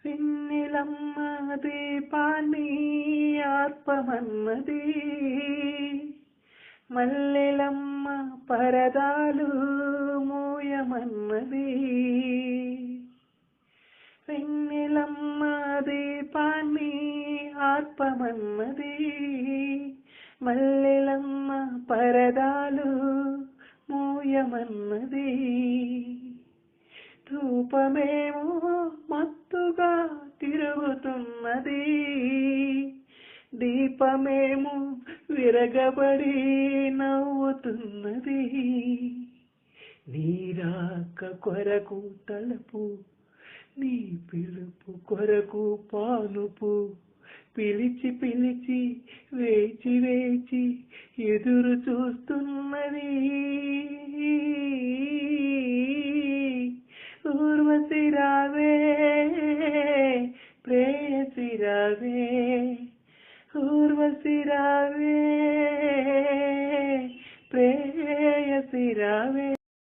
వెన్నెలమ్మ దీపాన్ని ఆర్పమన్నది, మల్లెలమ్మ పరదాలు మూయమన్నది. వెన్నెలమ్మ దీపాన్ని ఆర్పమన్నది, మల్లెలమ్మ పరదాలు మూయమన్నది. ధూపమేమో మత్తుగా తిరుగుతున్నది, దీపమేమో విరగబడి నవ్వుతున్నది. నీరాక కొరకు తలపు, నీ పిలుపు కొరకు పానుపు, పిలిచి పిలిచి వేచి వేచి ఎదురు చూస్తున్నది. ఊర్వశి రావే, ప్రేయసి రావే, ఊర్వశి రావే,